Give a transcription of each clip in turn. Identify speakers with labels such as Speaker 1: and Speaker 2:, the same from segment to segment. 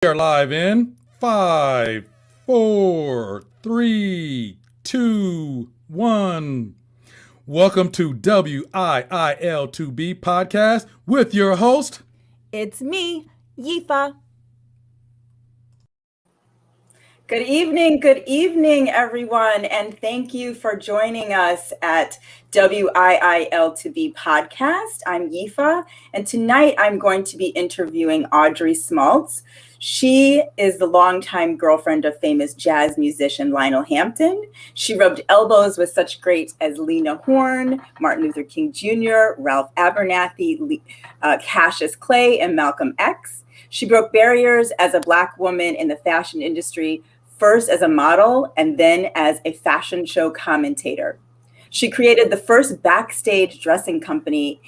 Speaker 1: We are live in 5, 4, 3, 2, 1. Welcome to WIIL2B podcast with your host.
Speaker 2: It's me, Yifa. Good evening, everyone, and thank you for joining us at WIIL2B podcast. I'm Yifa, and tonight I'm going to be interviewing Audrey Smaltz. She is the longtime girlfriend of famous jazz musician Lionel Hampton. She rubbed elbows with such greats as Lena Horne, Martin Luther King Jr., Ralph Abernathy, Cassius Clay, and Malcolm X. She broke barriers as a Black woman in the fashion industry, first as a model and then as a fashion show commentator. She created the first backstage dressing company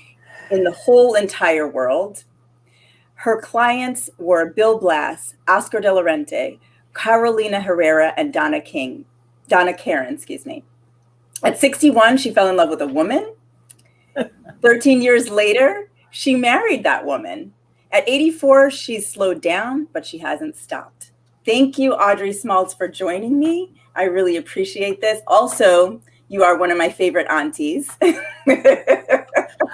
Speaker 2: in the whole entire world. Her clients were Bill Blass, Oscar de la Renta, Carolina Herrera, and Donna Karen. At 61, she fell in love with a woman. 13 years later, she married that woman. At 84, she's slowed down, but she hasn't stopped. Thank you, Audrey Smaltz, for joining me. I really appreciate this. Also, you are one of my favorite aunties.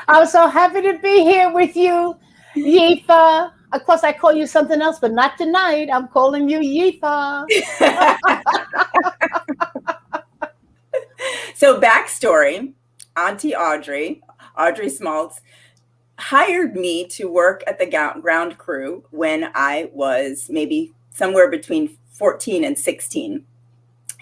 Speaker 3: I'm so happy to be here with you, Yifa. Of course, I call you something else, but not tonight. I'm calling you Yifa.
Speaker 2: So, backstory, Auntie Audrey Smaltz, hired me to work at the ground crew when I was maybe somewhere between 14 and 16.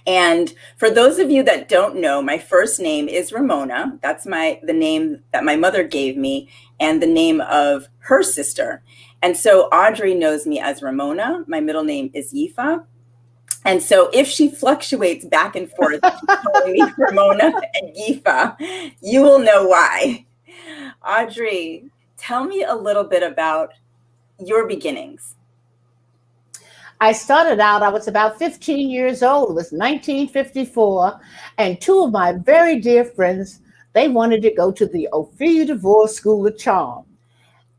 Speaker 2: And for those of you that don't know, my first name is Ramona. That's the name that my mother gave me and the name of her sister. And so Audrey knows me as Ramona. My middle name is Yifa. And so if she fluctuates back and forth, calling me Ramona and Yifa, you will know why. Audrey, tell me a little bit about your beginnings.
Speaker 3: I started out, I was about 15 years old. It was 1954. And two of my very dear friends, they wanted to go to the Ophelia DeVore School of Charm.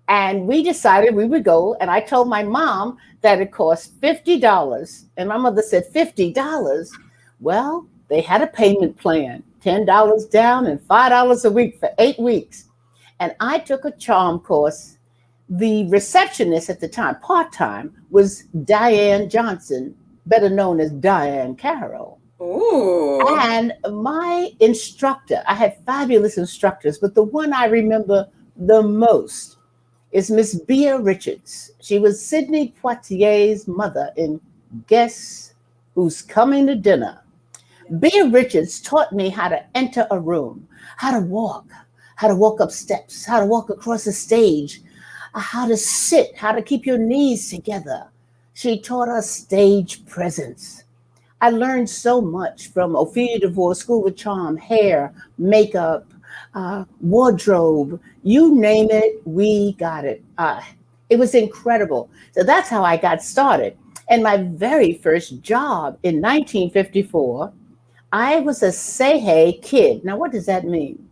Speaker 3: And we decided we would go. And I told my mom that it cost $50. And my mother said, $50? Well, they had a payment plan, $10 down and $5 a week for 8 weeks. And I took a charm course. The receptionist at the time, part-time, was Diane Johnson, better known as Diane Carroll.
Speaker 2: Ooh.
Speaker 3: And my instructor, I had fabulous instructors, but the one I remember the most is Miss Bea Richards. She was Sidney Poitier's mother in Guess Who's Coming to Dinner. Bea Richards taught me how to enter a room, how to walk up steps, how to walk across a stage, how to sit, how to keep your knees together. She taught us stage presence. I learned so much from Ophelia DeVore School of Charm, hair, makeup, wardrobe, you name it, we got it. It was incredible. So that's how I got started. And my very first job in 1954, I was a say hey kid. Now, what does that mean?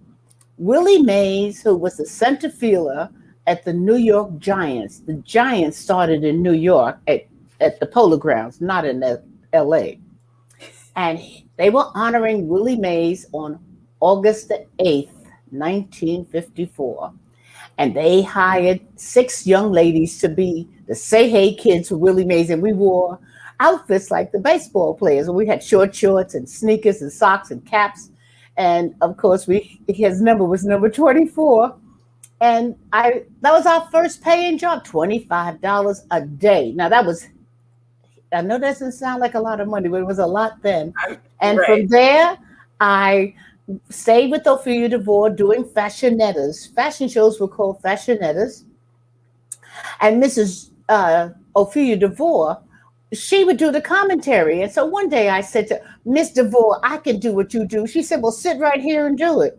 Speaker 3: Willie Mays, who was the center fielder at the New York Giants. The Giants started in New York at the Polo Grounds, not in LA. And they were honoring Willie Mays on August the 8th, 1954. And they hired 6 young ladies to be the say hey kids for Willie Mays. And we wore outfits like the baseball players. And we had short shorts and sneakers and socks and caps. And of course, his number was number 24. And that was our first paying job, $25 a day. Now I know that doesn't sound like a lot of money, but it was a lot then. And right. From there, I stayed with Ophelia DeVore doing fashionettas. Fashion shows were called fashionettas. And Mrs. Ophelia DeVore, she would do the commentary. And so one day I said to Miss DeVore, I can do what you do. She said, well, sit right here and do it.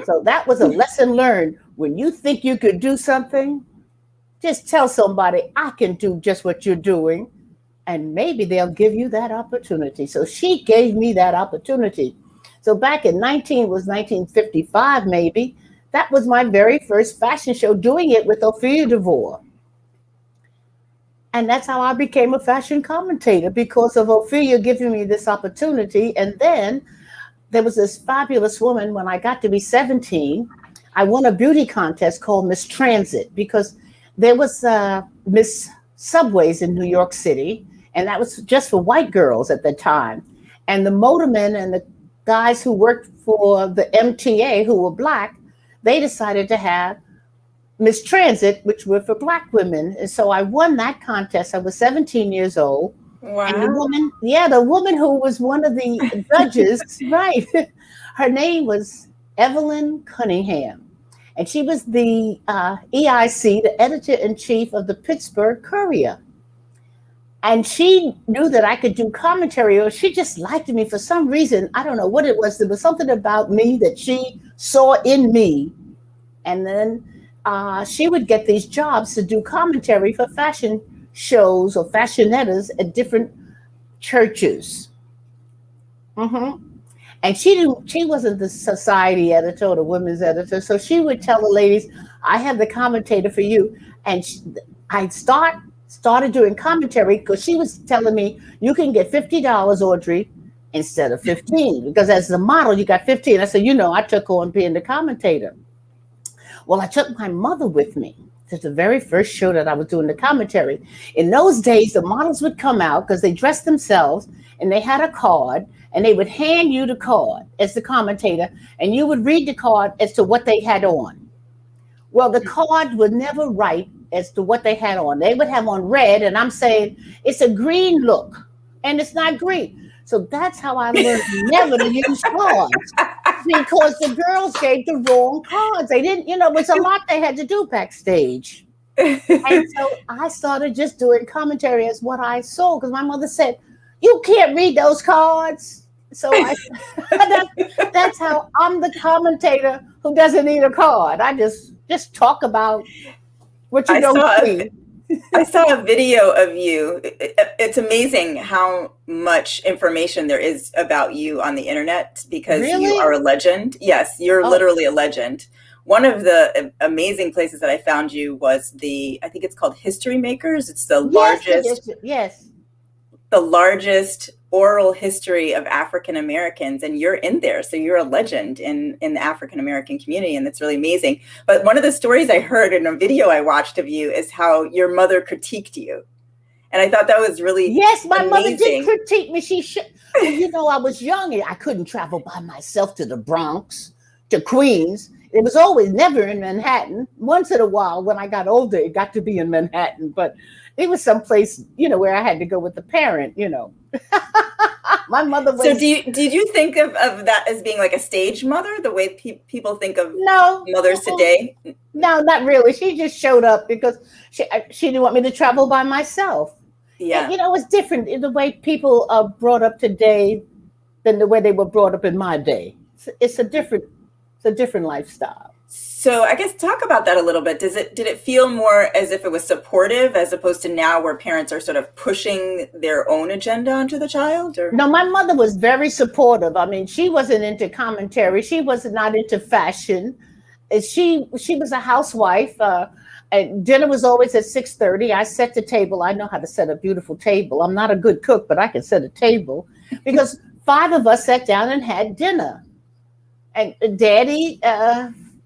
Speaker 3: So that was a lesson learned. When you think you could do something, just tell somebody, I can do just what you're doing, and maybe they'll give you that opportunity. So she gave me that opportunity. So back in 1955, maybe, that was my very first fashion show, doing it with Ophelia DeVore. And that's how I became a fashion commentator, because of Ophelia giving me this opportunity. And then there was this fabulous woman when I got to be 17. I won a beauty contest called Miss Transit, because there was Miss Subways in New York City, and that was just for white girls at the time. And the motormen and the guys who worked for the MTA who were black, they decided to have Miss Transit, which were for black women. And so I won that contest. I was 17 years old.
Speaker 2: Wow.
Speaker 3: And the woman who was one of the judges, right, her name was Evelyn Cunningham. And she was the EIC, the editor-in-chief of the Pittsburgh Courier. And she knew that I could do commentary, or she just liked me for some reason. I don't know what it was. There was something about me that she saw in me. And then she would get these jobs to do commentary for fashion shows or fashionettas at different churches. Mm-hmm. And she wasn't the society editor or the women's editor. So she would tell the ladies, I have the commentator for you. And I started doing commentary, because she was telling me, you can get $50, Audrey, instead of 15, because as the model, you got 15. I said, I took on being the commentator. Well, I took my mother with me to the very first show that I was doing the commentary. In those days, the models would come out because they dressed themselves and they had a card, and they would hand you the card as the commentator, and you would read the card as to what they had on. Well, the card would never write as to what they had on. They would have on red, and I'm saying, it's a green look, and it's not green. So that's how I learned never to use cards, because the girls gave the wrong cards. They didn't, it was a lot they had to do backstage. And so I started just doing commentary as what I saw, because my mother said, you can't read those cards. So that's how I'm the commentator who doesn't need a card. I just talk about what you don't see.
Speaker 2: I saw a video of you. It's amazing how much information there is about you on the internet, because you are a legend. Yes, you're literally a legend. One of the amazing places that I found you was I think it's called History Makers. It's the largest.
Speaker 3: Yes.
Speaker 2: The largest oral history of African Americans, and you're in there. So you're a legend in the African American community, and it's really amazing. But one of the stories I heard in a video I watched of you is how your mother critiqued you. And I thought that was really
Speaker 3: my
Speaker 2: amazing.
Speaker 3: Mother did critique me. She should. I was young and I couldn't travel by myself to the Bronx, to Queens. It was always never in Manhattan. Once in a while, when I got older, it got to be in Manhattan, but it was someplace, where I had to go with the parent, My mother was.
Speaker 2: So did you think of that as being like a stage mother, the way people think of mothers today?
Speaker 3: No, not really. She just showed up because she didn't want me to travel by myself.
Speaker 2: Yeah.
Speaker 3: And, it's different in the way people are brought up today than the way they were brought up in my day. It's a different lifestyle.
Speaker 2: So I guess talk about that a little bit. Did it feel more as if it was supportive, as opposed to now where parents are sort of pushing their own agenda onto the child? Or?
Speaker 3: No, my mother was very supportive. I mean, she wasn't into commentary. She was not into fashion. She was a housewife. And dinner was always at 6:30. I set the table. I know how to set a beautiful table. I'm not a good cook, but I can set a table, because 5 of us sat down and had dinner. And Daddy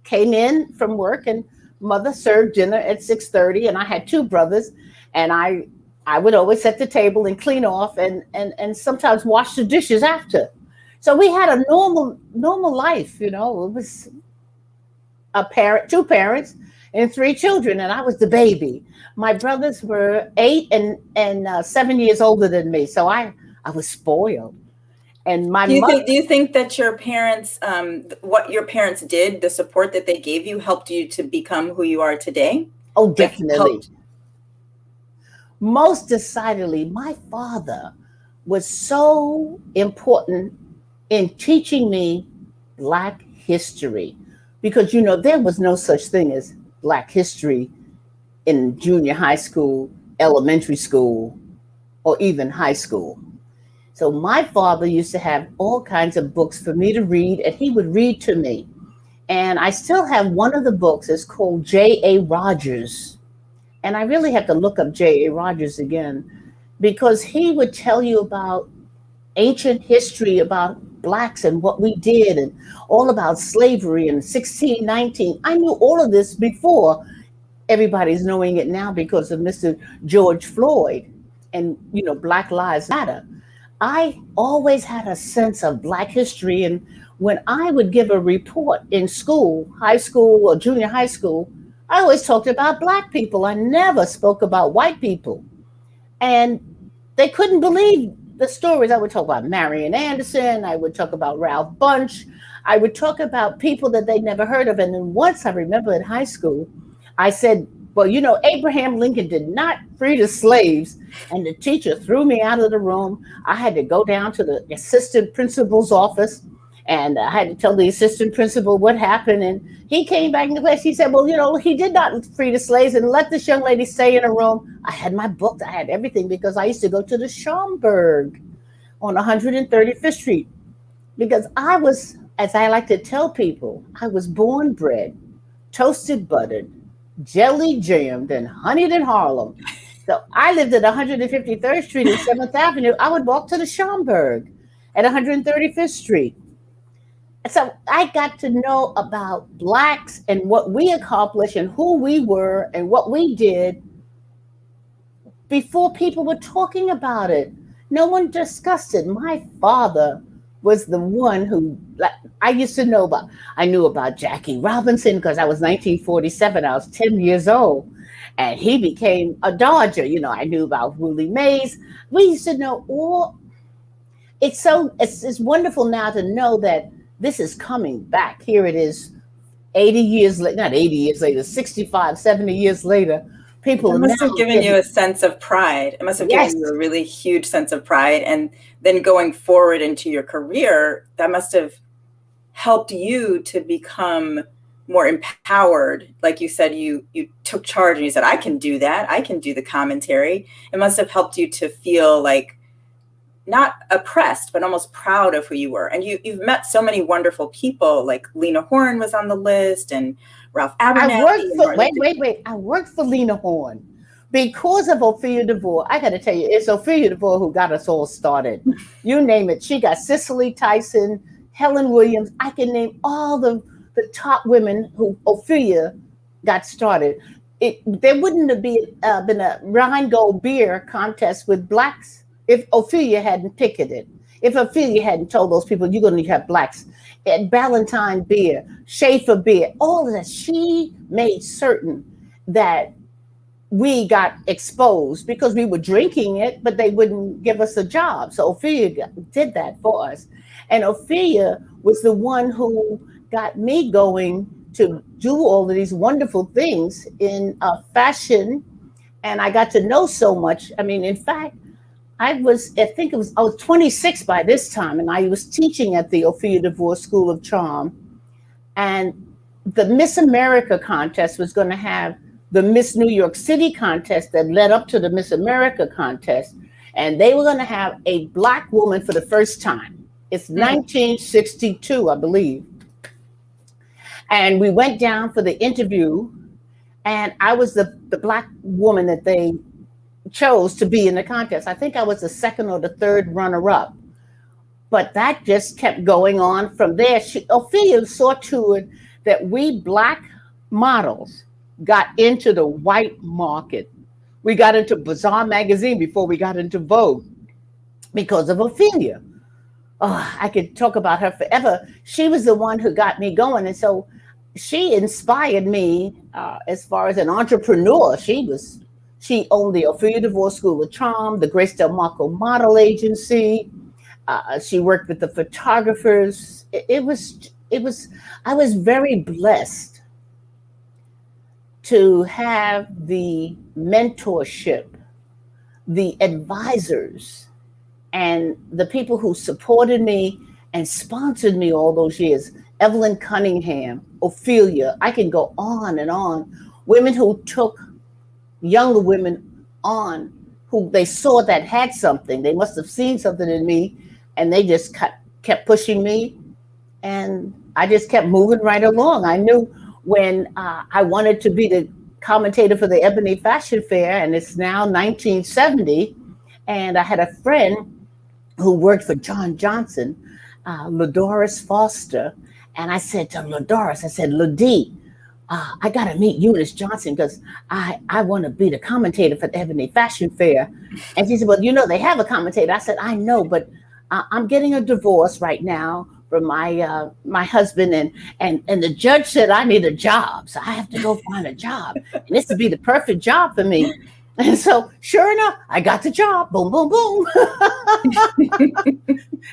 Speaker 3: came in from work, and Mother served dinner at 6:30, and I had 2 brothers, and I would always set the table and clean off and sometimes wash the dishes after. So we had a normal life, It was 2 parents and 3 children, and I was the baby. My brothers were 8 and 7 years older than me, so I was spoiled. And
Speaker 2: do you think that your parents, what your parents did, the support that they gave you, helped you to become who you are today?
Speaker 3: Oh, definitely. Most decidedly, my father was so important in teaching me Black history, because, there was no such thing as Black history in junior high school, elementary school, or even high school. So my father used to have all kinds of books for me to read, and he would read to me. And I still have one of the books. It's called J.A. Rogers And I really have to look up J.A. Rogers again, because he would tell you about ancient history about Blacks and what we did, and all about slavery and 1619. I knew all of this before everybody's knowing it now because of Mr. George Floyd and, Black Lives Matter. I always had a sense of Black history. And when I would give a report in school, high school or junior high school, I always talked about Black people. I never spoke about white people. And they couldn't believe the stories. I would talk about Marian Anderson. I would talk about Ralph Bunche. I would talk about people that they'd never heard of. And then once, I remember in high school, I said, well, Abraham Lincoln did not free the slaves. And the teacher threw me out of the room. I had to go down to the assistant principal's office, and I had to tell the assistant principal what happened. And he came back in the class. He said, well, he did not free the slaves, and let this young lady stay in a room. I had my books. I had everything, because I used to go to the Schaumburg on 135th Street, because I was, as I like to tell people, I was born bred, toasted buttered, jelly jammed, and honeyed in Harlem. So I lived at 153rd Street and 7th Avenue. I would walk to the Schaumburg at 135th Street. So I got to know about Blacks and what we accomplished and who we were and what we did before people were talking about it. No one discussed it. My father was the one who, I used to know about. I knew about Jackie Robinson because I was 1947. I was 10 years old. And he became a Dodger. I knew about Willie Mays. We used to know all. It's wonderful now to know that this is coming back. Here it is 80 years later, not 80 years later, 65, 70 years later. People
Speaker 2: It must have given you a sense of pride. It must have given you a really huge sense of pride. And then going forward into your career, that must have helped you to become more empowered. Like you said, you took charge and you said, I can do that. I can do the commentary. It must have helped you to feel like not oppressed, but almost proud of who you were. And you've met so many wonderful people, like Lena Horne was on the list, and Ralph Abernathy.
Speaker 3: I worked for Lena Horne because of Ophelia DeVore. I got to tell you, it's Ophelia DeVore who got us all started. You name it. She got Cicely Tyson, Helen Williams. I can name all the top women who Ophelia got started. There wouldn't have been a Rheingold beer contest with Blacks if Ophelia hadn't picketed. If Ophelia hadn't told those people, you're going to have Blacks at Ballantine beer, Schaefer beer, all of that. She made certain that we got exposed because we were drinking it, but they wouldn't give us a job. So Ophelia did that for us. And Ophelia was the one who got me going to do all of these wonderful things in fashion. And I got to know so much. I mean, in fact, I was 26 by this time, and I was teaching at the Ophelia DeVore School of Charm. And the Miss America contest was going to have the Miss New York City contest that led up to the Miss America contest. And they were going to have a Black woman for the first time. It's 1962, I believe. And we went down for the interview, and I was the Black woman that they chose to be in the contest. I think I was the second or the third runner-up, but that just kept going on from there. Ophelia saw to it that we Black models got into the white market. We got into Bazaar magazine before we got into Vogue because of Ophelia. Oh, I could talk about her forever. She was the one who got me going, and so she inspired me as far as an entrepreneur. She owned the Ophelia DeVore School of Charm, the Grace Del Marco Model Agency. She worked with the photographers. I was very blessed to have the mentorship, the advisors, and the people who supported me and sponsored me all those years. Evelyn Cunningham, Ophelia, I can go on and on. Women who took younger women on, who they saw that had something. They must have seen something in me, and they just kept pushing me, and I just kept moving right along. I knew when I wanted to be the commentator for the Ebony Fashion Fair, and it's now 1970. And I had a friend who worked for John Johnson, Ladoris Foster. And I said to Ladoris, I said, Ladie, I got to meet Eunice Johnson because I want to be the commentator for the Ebony Fashion Fair. And she said, well, they have a commentator. I said, I know, but I'm getting a divorce right now from my husband. And the judge said I need a job. So I have to go find a job. And this would be the perfect job for me. And so sure enough, I got the job. Boom, boom, boom.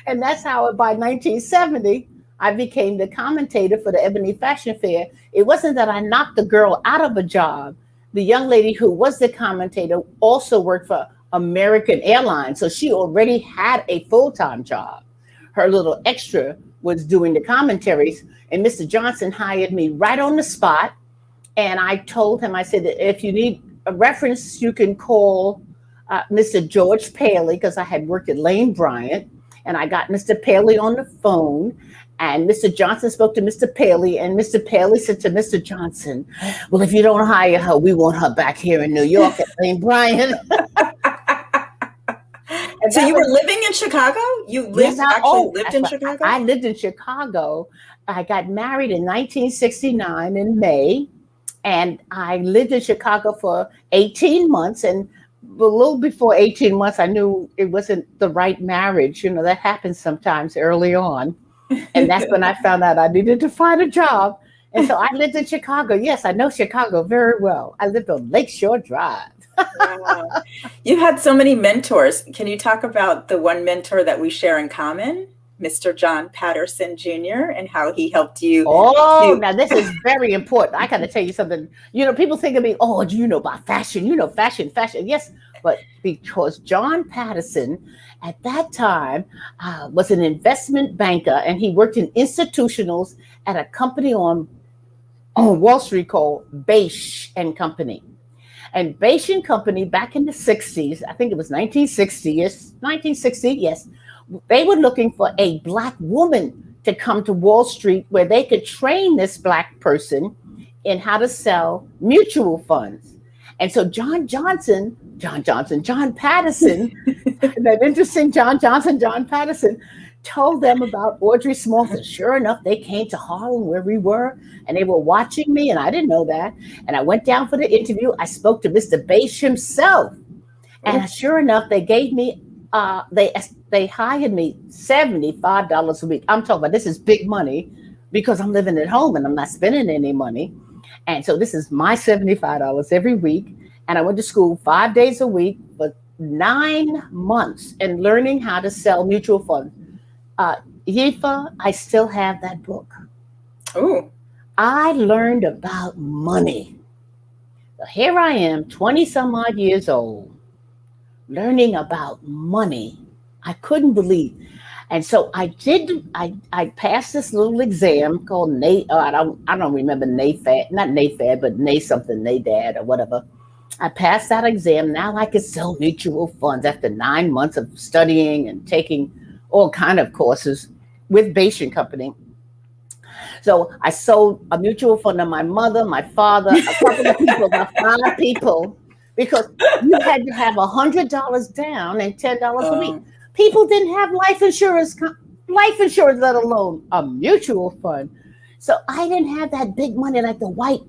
Speaker 3: And that's how by 1970, I became the commentator for the Ebony Fashion Fair. It wasn't that I knocked the girl out of a job. The young lady who was the commentator also worked for American Airlines. So she already had a full-time job. Her little extra was doing the commentaries. And Mr. Johnson hired me right on the spot. And I told him, I said, if you need a reference, you can call Mr. George Paley, because I had worked at Lane Bryant. And I got Mr. Paley on the phone. And Mr. Johnson spoke to Mr. Paley, and Mr. Paley said to Mr. Johnson, well, if you don't hire her, we want her back here in New York at Lane Bryant.
Speaker 2: So you were living in Chicago? You lived in Chicago?
Speaker 3: I lived in Chicago. I got married in 1969 in May, and I lived in Chicago for 18 months. And a little before 18 months, I knew it wasn't the right marriage. That happens sometimes early on. And that's when I found out I needed to find a job. And so I lived in Chicago. Yes, I know Chicago very well. I lived on Lakeshore Drive.
Speaker 2: Wow. You had so many mentors. Can you talk about the one mentor that we share in common, Mr. John Patterson Jr., and how he helped you?
Speaker 3: Now this is very important. I got to tell you something. People think of me, do you know about fashion? Fashion. Yes, but because John Patterson at that time was an investment banker, and he worked in institutionals at a company on Wall Street called Bache and Company. And Bache and Company back in the 60s, I think it was 1960, yes, they were looking for a Black woman to come to Wall Street where they could train this Black person in how to sell mutual funds. And so John Patterson, that interesting John Patterson, told them about Audrey Smaltz. And sure enough, they came to Harlem where we were, and they were watching me, and I didn't know that. And I went down for the interview. I spoke to Mr. Bache himself. And sure enough, they gave me, they hired me $75 a week. I'm talking about, this is big money because I'm living at home and I'm not spending any money. And so this is my $75 every week. And I went to school 5 days a week for 9 months and learning how to sell mutual funds. Yifa, I still have that book.
Speaker 2: Oh,
Speaker 3: I learned about money. So here I am, 20 some odd years old, learning about money. I couldn't believe. And so I passed this little exam called I don't remember NAFAD, not NAFAD, but NADAD or whatever. I passed that exam. Now I could sell mutual funds after 9 months of studying and taking all kind of courses with Bache and Company. So I sold a mutual fund to my mother, my father, a couple of people, about 5 people, because you had to have $100 down and $10 a week. People didn't have life insurance, let alone a mutual fund. So I didn't have that big money like the white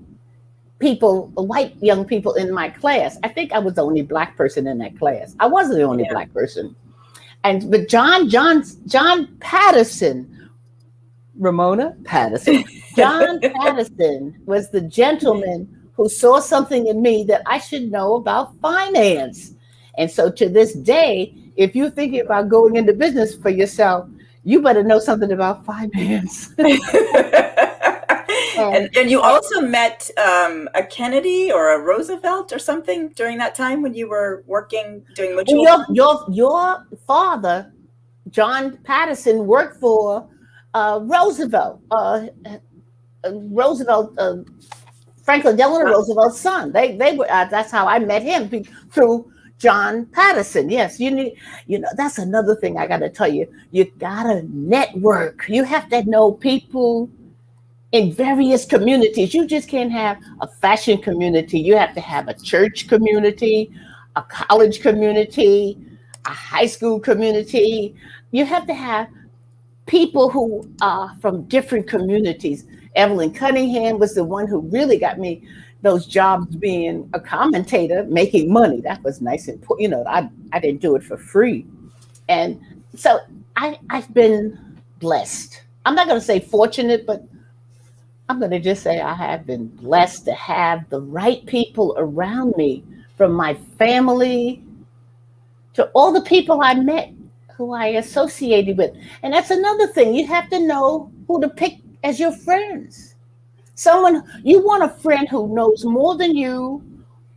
Speaker 3: young people in my class. I think I was the only Black person in that class. I wasn't the only Black person. But John Patterson, Ramona Patterson, John Patterson was the gentleman who saw something in me that I should know about finance. And so to this day, if you're thinking about going into business for yourself, you better know something about finance.
Speaker 2: And you also met a Kennedy or a Roosevelt or something during that time when you were working, doing mutual funds?
Speaker 3: Your father, John Patterson, worked for Roosevelt. Franklin Delano Roosevelt's son. They were. That's how I met him, through John Patterson. Yes, that's another thing I got to tell you. You gotta network. You have to know people in various communities. You just can't have a fashion community. You have to have a church community, a college community, a high school community. You have to have people who are from different communities. Evelyn Cunningham was the one who really got me those jobs being a commentator, making money. That was nice and, I didn't do it for free. And so I've been blessed. I'm not going to say fortunate, but I'm going to just say I have been blessed to have the right people around me, from my family to all the people I met, who I associated with. And that's another thing. You have to know who to pick as your friends. You want a friend who knows more than you,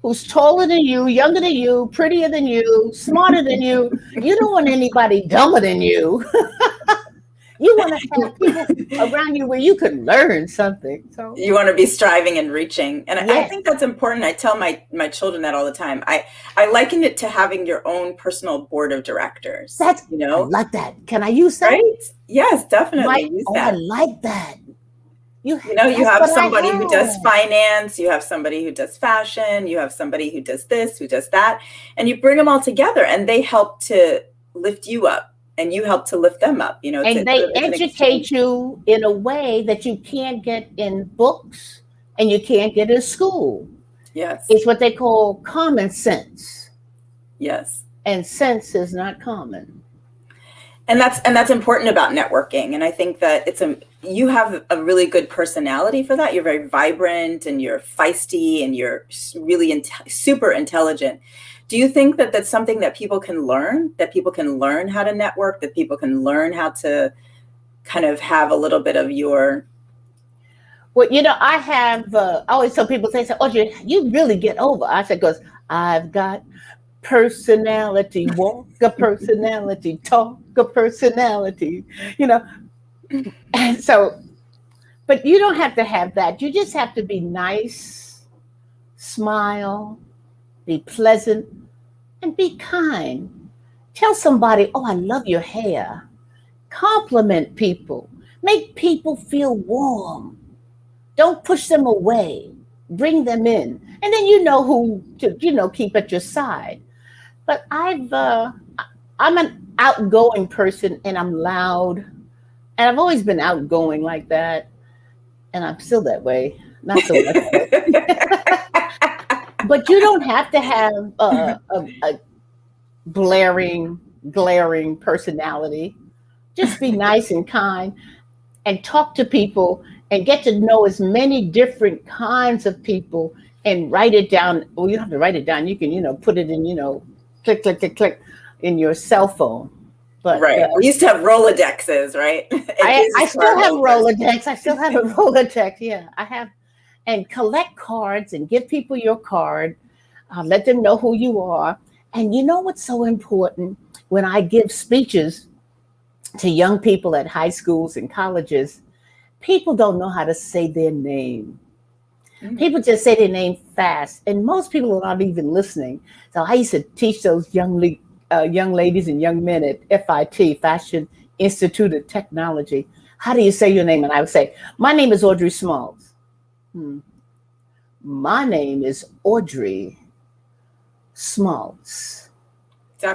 Speaker 3: who's taller than you, younger than you, prettier than you, smarter than you. You don't want anybody dumber than you. You want to have people around you where you could learn something. So
Speaker 2: you want to be striving and reaching. And
Speaker 3: yes.
Speaker 2: I think that's important. I tell my children that all the time. I liken it to having your own personal board of directors.
Speaker 3: I like that. Can I use that?
Speaker 2: Right? Yes, definitely. Use that.
Speaker 3: I like that.
Speaker 2: You have somebody who does finance, you have somebody who does fashion, you have somebody who does this, who does that, and you bring them all together, and they help to lift you up, and you help to lift them up.
Speaker 3: And they educate you in a way that you can't get in books and you can't get in school.
Speaker 2: Yes,
Speaker 3: it's what they call common sense.
Speaker 2: Yes,
Speaker 3: and sense is not common.
Speaker 2: And that's important about networking. And I think that you have a really good personality for that. You're very vibrant and you're feisty and you're really super intelligent. Do you think that that's something that people can learn, that people can learn how to network, that people can learn how to kind of have a little bit of your...
Speaker 3: Well, I always tell people, say, Audrey, you really get over. I said, because I've got personality, walk a personality, talk a personality, And so, but you don't have to have that. You just have to be nice, smile, be pleasant, and be kind. Tell somebody, oh, I love your hair. Compliment people. Make people feel warm. Don't push them away. Bring them in. And then you know who to, keep at your side. But I'm an outgoing person, and I'm loud. And I've always been outgoing like that. And I'm still that way. Not so much. But you don't have to have a glaring personality. Just be nice and kind and talk to people and get to know as many different kinds of people and write it down. Well, you don't have to write it down. You can, put it in, click, click, click, click in your cell phone. But,
Speaker 2: right. We used to have Rolodexes, right?
Speaker 3: I still have Rolodex. I still have a Rolodex. Yeah, I have. And collect cards and give people your card. Let them know who you are. And you know what's so important? When I give speeches to young people at high schools and colleges, people don't know how to say their name. Mm-hmm. People just say their name fast. And most people are not even listening. So I used to teach those young ladies and young men at FIT, Fashion Institute of Technology. How do you say your name? And I would say, my name is Audrey Smaltz. My name is Audrey Smaltz.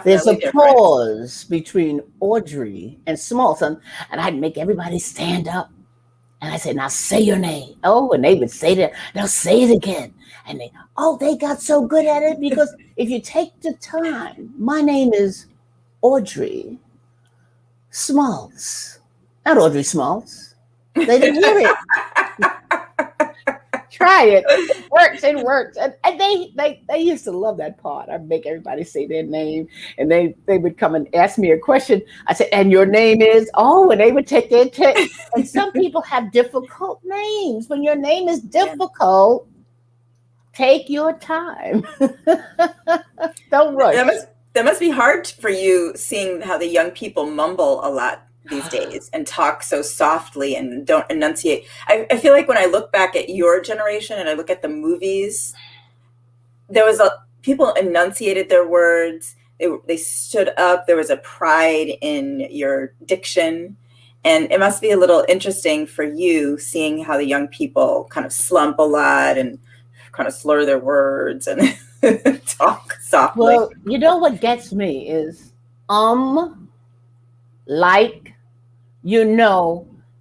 Speaker 3: There's a pause between Audrey and Smaltz. And I'd make everybody stand up. And I said, now say your name. Oh, and they would say that. Now say it again. And they got so good at it because if you take the time, my name is Audrey Smaltz. Not Audrey Smaltz. They didn't hear it. Try it. It works. And they used to love that part. I'd make everybody say their name, and they would come and ask me a question. I said, and your name is? Oh, and they would take their time. And some people have difficult names. When your name is difficult, take your time. Don't rush.
Speaker 2: That must be hard for you, seeing how the young people mumble a lot these days and talk so softly and don't enunciate. I feel like when I look back at your generation and I look at the movies, people enunciated their words. They stood up. There was a pride in your diction. And it must be a little interesting for you seeing how the young people kind of slump a lot and kind of slur their words and talk softly.
Speaker 3: Well, you know what gets me is like,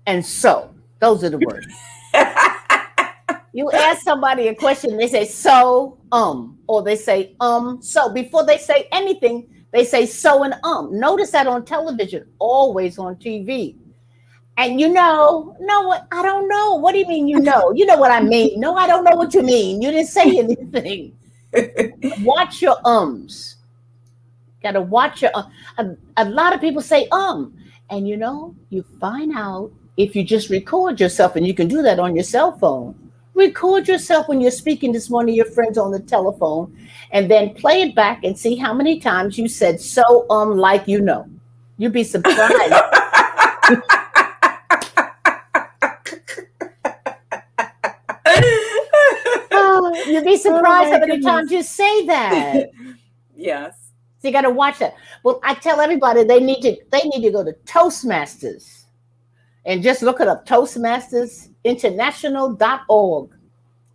Speaker 3: and so. Those are the words. You ask somebody a question, they say so, or they say so. Before they say anything, they say so and Notice that on television, always on TV. And no, what? I don't know. What do you mean you know? You know what I mean? No, I don't know what you mean. You didn't say anything. Watch your ums. Got to watch your a lot of people say and you find out if you just record yourself, and you can do that on your cell phone. Record yourself when you're speaking to one of your friends on the telephone, and then play it back and see how many times you said so like You'd be surprised. You'd be surprised how many times you say that.
Speaker 2: Yes.
Speaker 3: So you got to watch that. Well, I tell everybody they need to go to Toastmasters and just look it up, toastmastersinternational.org,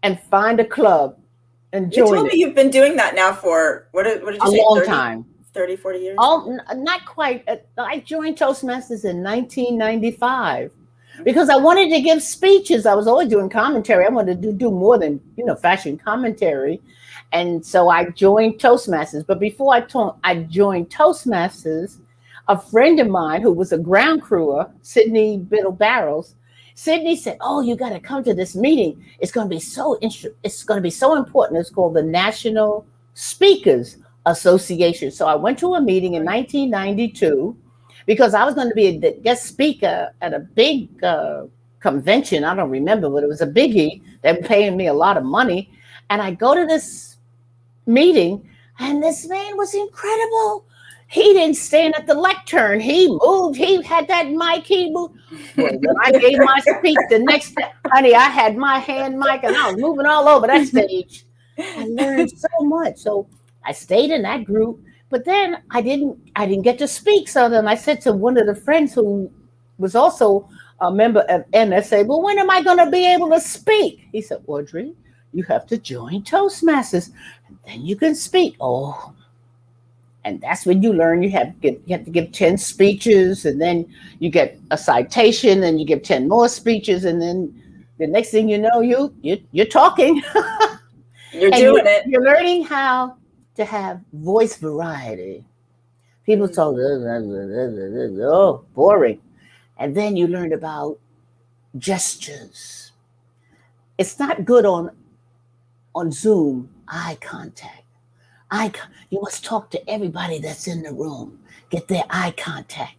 Speaker 3: and find a club and join.
Speaker 2: You told me you've been doing that now for what did you say?
Speaker 3: A long time.
Speaker 2: 30, 40 years?
Speaker 3: Oh, not quite. I joined Toastmasters in 1995 because I wanted to give speeches. I was always doing commentary. I wanted to do more than, fashion commentary. And so I joined Toastmasters. But before I joined Toastmasters, a friend of mine who was a ground crewer, Sydney Biddle Barrows, Sydney said, "Oh, you got to come to this meeting. It's going to be so important. It's called the National Speakers Association." So I went to a meeting in 1992 because I was going to be a guest speaker at a big convention. I don't remember, but it was a biggie. They were paying me a lot of money. And I go to this meeting, and this man was incredible. He didn't stand at the lectern. He moved. He had that mic. He moved. Well, when I gave my speech the next day, honey, I had my hand mic, and I was moving all over that stage. I learned so much. So I stayed in that group, but then I didn't get to speak. So then I said to one of the friends who was also a member of NSA, "Well, when am I going to be able to speak?" He said, "Audrey, you have to join Toastmasters, and then you can speak." Oh, and that's when you learn you have to give 10 speeches, and then you get a citation, and you give 10 more speeches, and then the next thing you know, you're talking.
Speaker 2: You're doing it.
Speaker 3: You're learning how to have voice variety. People talk, oh, boring. And then you learn about gestures. It's not good on Zoom, eye contact. You must talk to everybody that's in the room. Get their eye contact.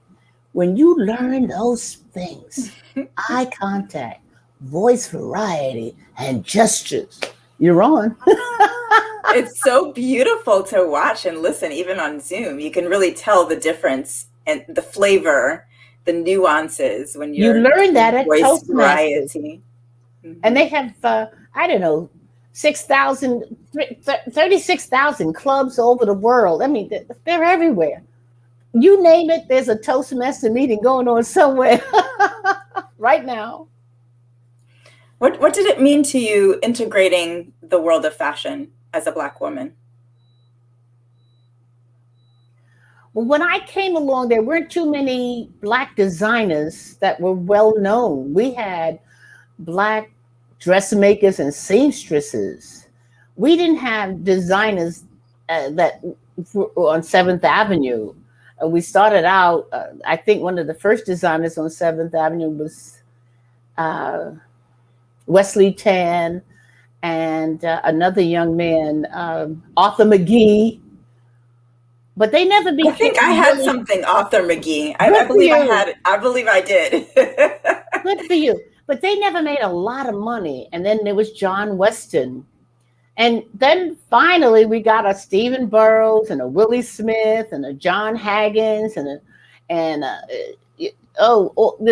Speaker 3: When you learn those things, eye contact, voice variety, and gestures, you're on.
Speaker 2: It's so beautiful to watch and listen, even on Zoom. You can really tell the difference and the flavor, the nuances when you
Speaker 3: learn that at
Speaker 2: voice
Speaker 3: Toastmasters.
Speaker 2: variety. Mm-hmm.
Speaker 3: And they have, 36,000 clubs over the world. I mean, they're everywhere. You name it, there's a Toastmaster meeting going on somewhere right now.
Speaker 2: What did it mean to you integrating the world of fashion as a Black woman?
Speaker 3: Well, when I came along, there weren't too many Black designers that were well known. We had Black dressmakers and seamstresses. We didn't have designers that were on 7th Avenue. We started out, I think one of the first designers on 7th Avenue was Wesley Tan, and another young man, Arthur McGee. But they never became.
Speaker 2: I think I had something, Arthur McGee. I believe I had it. I believe I did.
Speaker 3: Good for you. But they never made a lot of money. And then there was John Weston. And then finally we got a Stephen Burrows and a Willie Smith and a John Haggins the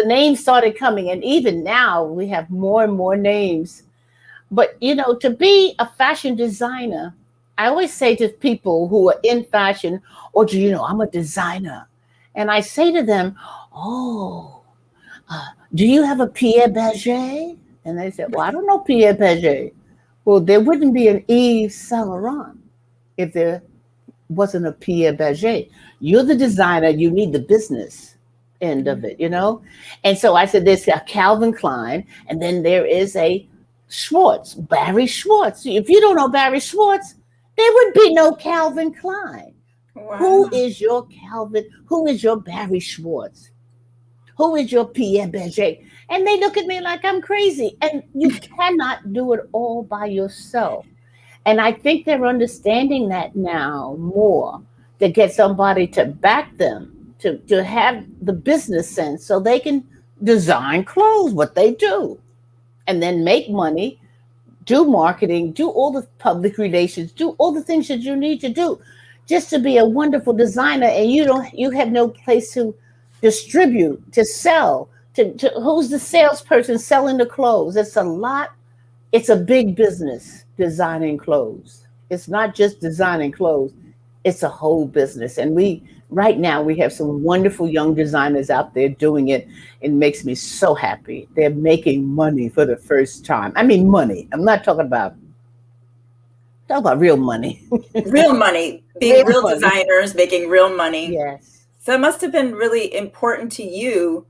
Speaker 3: names started coming. And even now we have more and more names. But, to be a fashion designer, I always say to people who are in fashion, "Oh, I'm a designer." And I say to them, "Oh, Do you have a Pierre Berger? And they said, well, I don't know Pierre Berger. Well, there wouldn't be an Yves Saint Laurent if there wasn't a Pierre Berger. You're the designer, you need the business end of it, And so I said, there's a Calvin Klein, and then there is a Schwartz, Barry Schwartz. If you don't know Barry Schwartz, there would be no Calvin Klein.
Speaker 2: Wow.
Speaker 3: Who is your Calvin? Who is your Barry Schwartz? Who is your Pierre Berger? And they look at me like I'm crazy. And you cannot do it all by yourself. And I think they're understanding that now more, to get somebody to back them, to have the business sense so they can design clothes, what they do, and then make money, do marketing, do all the public relations, do all the things that you need to do just to be a wonderful designer. And you have no place to distribute, to sell, to who's the salesperson selling the clothes? It's a big business, designing clothes. It's not just designing clothes, it's a whole business. And right now we have some wonderful young designers out there doing it. It makes me so happy. They're making money for the first time. I mean, money. I'm not talking about real money.
Speaker 2: Real money, being real designers, making real money.
Speaker 3: Yes.
Speaker 2: So it must have been really important to you,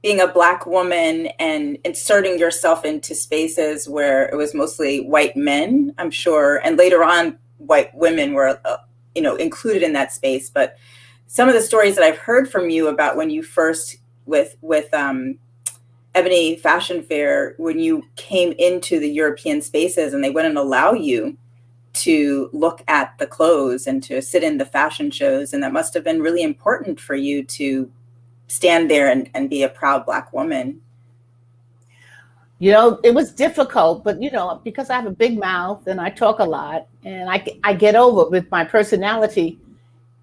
Speaker 2: being a Black woman and inserting yourself into spaces where it was mostly white men, I'm sure, and later on white women were, included in that space. But some of the stories that I've heard from you about when you first with Ebony Fashion Fair, when you came into the European spaces and they wouldn't allow you to look at the clothes and to sit in the fashion shows. And that must have been really important for you to stand there and be a proud Black woman.
Speaker 3: It was difficult, but, because I have a big mouth and I talk a lot and I get over with my personality.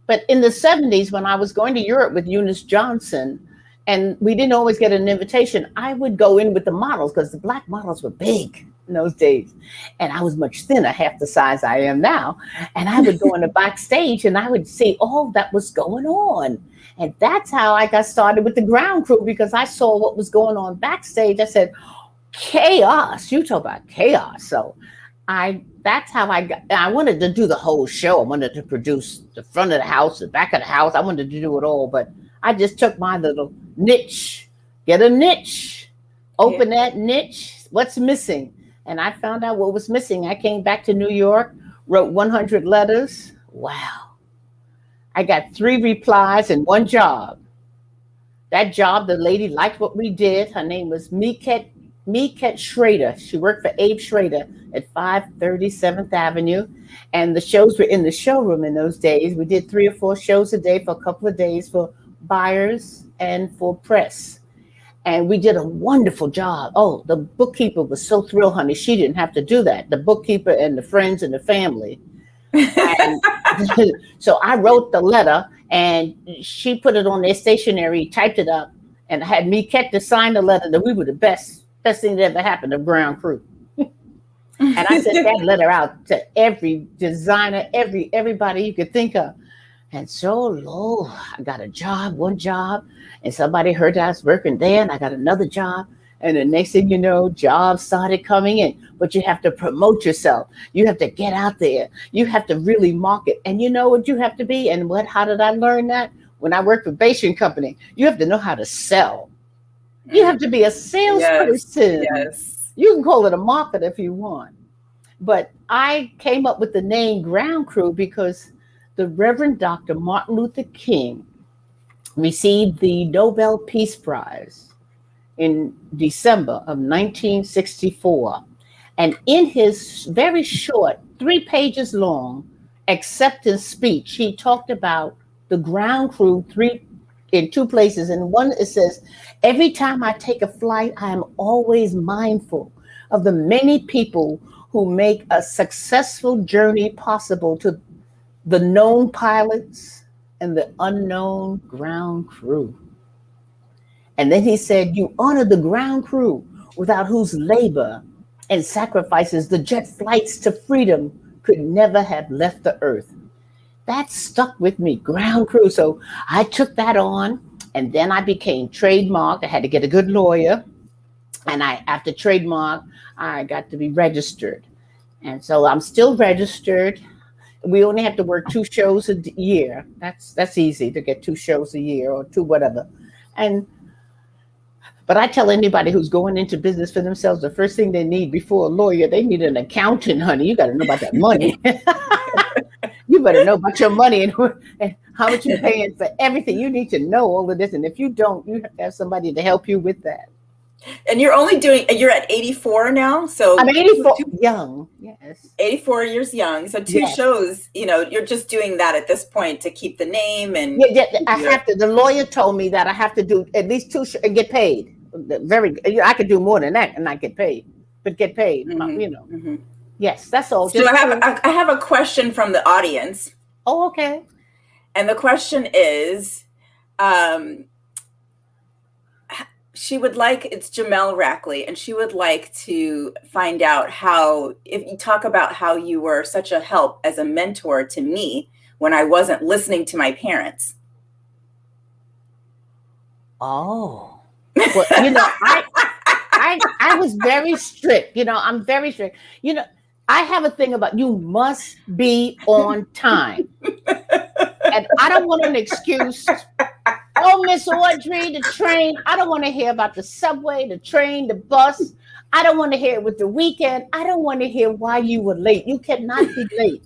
Speaker 3: But in the 70s, when I was going to Europe with Eunice Johnson, and we didn't always get an invitation, I would go in with the models because the Black models were big in those days. And I was much thinner, half the size I am now. And I would go in the backstage and I would see all that was going on. And that's how I got started with the ground crew, because I saw what was going on backstage. I said, chaos, you talk about chaos. So that's how I wanted to do the whole show. I wanted to produce the front of the house, the back of the house. I wanted to do it all, but I just took my little niche, get a niche, open that niche. What's missing? And I found out what was missing. I came back to New York, wrote 100 letters. Wow. I got 3 replies and 1 job. That job, the lady liked what we did. Her name was Miket Schrader. She worked for Abe Schrader at 530 7th Avenue. And the shows were in the showroom in those days. We did 3 or 4 shows a day for a couple of days for buyers and for press. And we did a wonderful job. Oh, the bookkeeper was so thrilled, honey. She didn't have to do that. The bookkeeper and the friends and the family. And so I wrote the letter and she put it on their stationery, typed it up, and had me kept to sign the letter that we were the best thing that ever happened to ground crew. And I sent that letter out to every designer, everybody you could think of. And so, Lord, I got a job, 1 job, and somebody heard that I was working there, and I got another job. And the next thing you know, jobs started coming in. But you have to promote yourself. You have to get out there. You have to really market. And you know what you have to be? And how did I learn that? When I worked for Patterson Jr, you have to know how to sell. You have to be a salesperson.
Speaker 2: Yes.
Speaker 3: You can call it a market if you want. But I came up with the name Ground Crew because the Reverend Dr. Martin Luther King received the Nobel Peace Prize in December of 1964. And in his very short, 3 pages long acceptance speech, he talked about the ground crew in 2 places. And one, it says, every time I take a flight, I am always mindful of the many people who make a successful journey possible, to the known pilots and the unknown ground crew. And then he said, you honor the ground crew without whose labor and sacrifices the jet flights to freedom could never have left the earth. That stuck with me, ground crew. So I took that on And then I became trademarked. I had to get a good lawyer. And after trademark, I got to be registered. And so I'm still registered. We only have to work 2 shows a year. That's easy to get 2 shows a year or 2 whatever. But I tell anybody who's going into business for themselves, the first thing they need before a lawyer, they need an accountant, honey. You got to know about that money. You better know about your money and how much you're paying for everything. You need to know all of this. And if you don't, you have to have somebody to help you with that.
Speaker 2: And you're at 84 now. So
Speaker 3: I'm 84, young, yes.
Speaker 2: 84 years young. So 2 shows, you're just doing that at this point to keep the name. And
Speaker 3: I have to, the lawyer told me that I have to do at least 2 and get paid. I could do more than that and not get paid, but get paid, Yes, that's all.
Speaker 2: So I have a question from the audience.
Speaker 3: Oh, okay.
Speaker 2: And the question is, it's Jamel Rackley, and she would like to find out if you talk about how you were such a help as a mentor to me when I wasn't listening to my parents.
Speaker 3: Oh, well, I was very strict. I'm very strict. I have a thing about you must be on time. And I don't want an excuse. Oh, Miss Audrey, the train. I don't want to hear about the subway, the train, the bus. I don't want to hear it was the weekend. I don't want to hear why you were late. You cannot be late.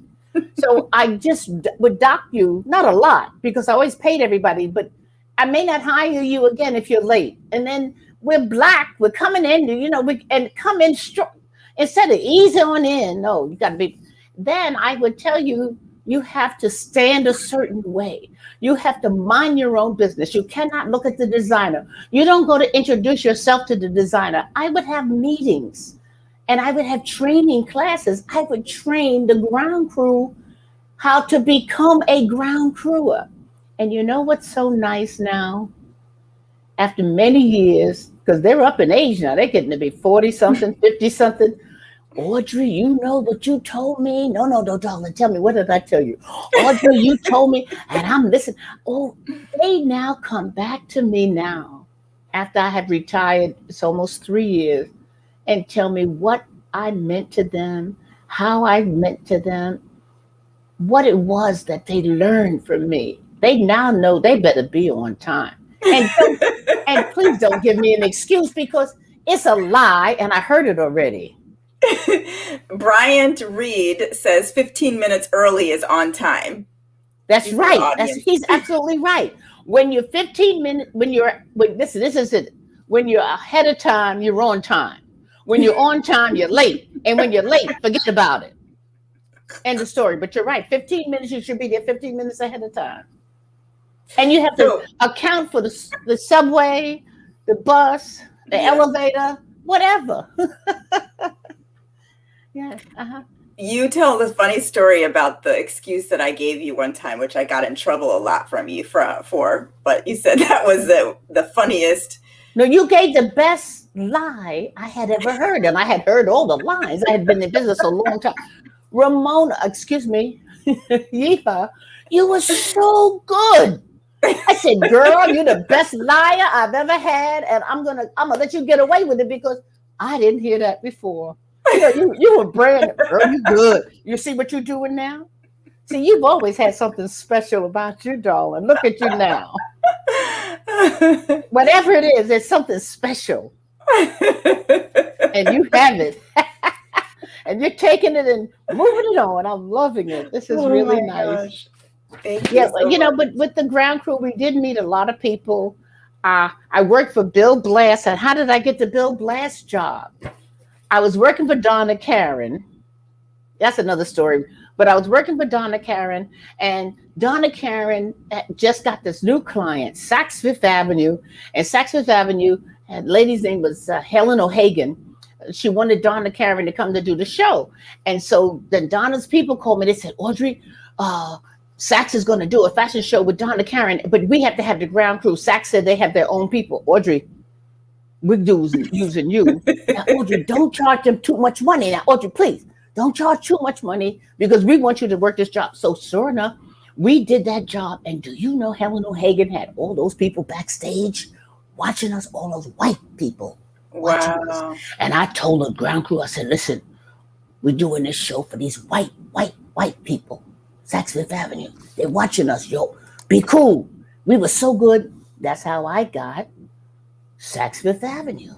Speaker 3: So I just would dock you, not a lot, because I always paid everybody, but I may not hire you again if you're late. And then we're Black. We're coming in, and come in strong. Instead of easy on in, no, you got to be. Then I would tell you, you have to stand a certain way. You have to mind your own business. You cannot look at the designer. You don't go to introduce yourself to the designer. I would have meetings and I would have training classes. I would train the ground crew how to become a ground crewer. And you know what's so nice now? After many years, because they're up in age now, they're getting to be 40-something, 50-something. Audrey, you know what you told me? No, darling, tell me, what did I tell you? Audrey, you told me, and I'm listening. Oh, they now come back to me now, after I have retired, it's almost 3 years, and tell me what I meant to them, how I meant to them, what it was that they learned from me. They now know they better be on time. And please don't give me an excuse, because it's a lie and I heard it already.
Speaker 2: Bryant Reed says 15 minutes early is on time.
Speaker 3: That's right. He's absolutely right. When you're 15 minutes, this is it. When you're ahead of time, you're on time. When you're on time, you're late. And when you're late, forget about it. End of story. But you're right. 15 minutes, you should be there 15 minutes ahead of time. And you have to account for the subway, the bus, the elevator, whatever. Yeah.
Speaker 2: You tell the funny story about the excuse that I gave you one time, which I got in trouble a lot from you for, but you said that was the funniest.
Speaker 3: No, you gave the best lie I had ever heard, and I had heard all the lies. I had been in business a long time. Ramona, excuse me, Yifa, you were so good. I said, girl, you're the best liar I've ever had, and I'm gonna let you get away with it because I didn't hear that before. You were brand new. Girl, you good. You see what you're doing now? See, you've always had something special about you, darling. Look at you now. Whatever it is, there's something special. And you have it. And you're taking it and moving it on. I'm loving it. This is really nice.
Speaker 2: Gosh. Thank you.
Speaker 3: Yeah, but with the ground crew, we did meet a lot of people. I worked for Bill Blass. And how did I get the Bill Blass job? I was working for Donna Karen. That's another story. But I was working for Donna Karen, and Donna Karen just got this new client, Saks Fifth Avenue. And Saks Fifth Avenue, the lady's name was Helen O'Hagan. She wanted Donna Karen to come to do the show. And so then Donna's people called me. They said, Audrey, Saks is going to do a fashion show with Donna Karen, but we have to have the ground crew. Saks said they have their own people. Audrey, we're using you. Now, Audrey, don't charge them too much money. Now, Audrey, please, don't charge too much money because we want you to work this job. So sure enough, We did that job. And do you know Helen O'Hagan had all those people backstage watching us, all those white people watching us.
Speaker 2: Wow.
Speaker 3: And I told the ground crew, I said, listen, we're doing this show for these white people. Saks Fifth Avenue. They're watching us, yo. Be cool. We were so good. That's how I got Saks Fifth Avenue.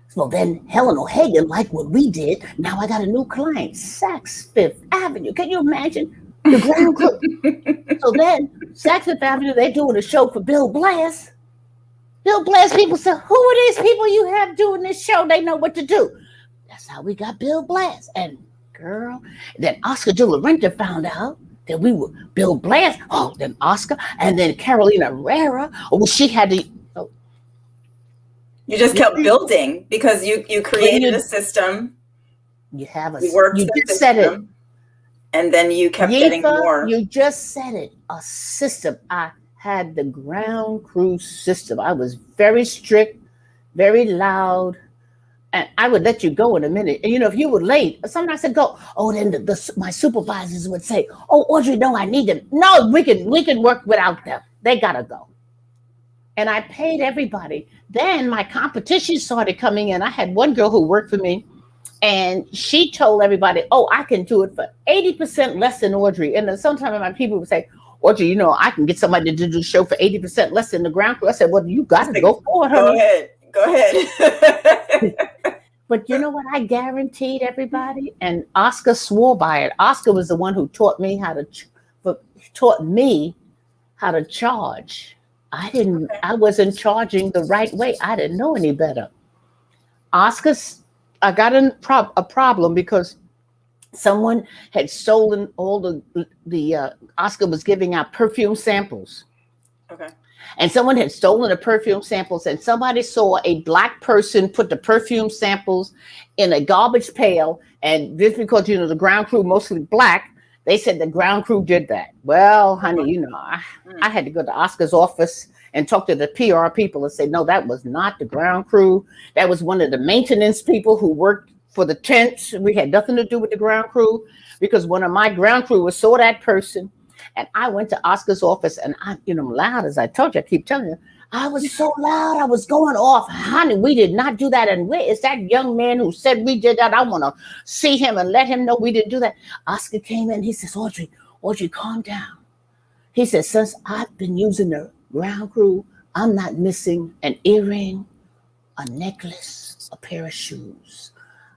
Speaker 3: So then Helen O'Hagan liked what we did. Now I got a new client, Saks Fifth Avenue. Can you imagine the ground crew? So then Saks Fifth Avenue, they're doing a show for Bill Blass. Bill Blass people said, who are these people you have doing this show? They know what to do. That's how we got Bill Blass. And girl, then Oscar De La Renta found out that we were Bill Blass. Oh, then Oscar, and then Carolina Herrera. Oh, she had to. Oh.
Speaker 2: You just kept building because you created a system.
Speaker 3: You have a.
Speaker 2: You worked
Speaker 3: You
Speaker 2: the
Speaker 3: just said it.
Speaker 2: system, and then you kept getting more.
Speaker 3: You just said it. A system. I had the ground crew system. I was very strict, very loud. And I would let you go in a minute. And, if you were late, sometimes I said, go. Oh, then my supervisors would say, oh, Audrey, no, I need them. No, we can work without them. They got to go. And I paid everybody. Then my competition started coming in. I had one girl who worked for me, and she told everybody, oh, I can do it for 80% less than Audrey. And then sometimes my people would say, Audrey, I can get somebody to do the show for 80% less than the ground crew. I said, well, you got to go for it, honey.
Speaker 2: Go ahead.
Speaker 3: But you know what I guaranteed everybody? And Oscar swore by it. Oscar was the one who taught me how to charge. I wasn't charging the right way. I didn't know any better. I got a problem because someone had stolen all the Oscar was giving out perfume samples.
Speaker 2: Okay.
Speaker 3: And someone had stolen the perfume samples, and somebody saw a black person put the perfume samples in a garbage pail. And just because, the ground crew, mostly black, they said the ground crew did that. Well, honey, I had to go to Oscar's office and talk to the PR people and say, no, that was not the ground crew. That was one of the maintenance people who worked for the tents. We had nothing to do with the ground crew, because one of my ground crew saw that person. And I went to Oscar's office, and I'm loud, as I told you, I keep telling you, I was so loud, I was going off. Honey, we did not do that. And where is that young man who said we did that? I want to see him and let him know we didn't do that. Oscar came in, he says, Audrey, calm down. He says, since I've been using the ground crew, I'm not missing an earring, a necklace, a pair of shoes.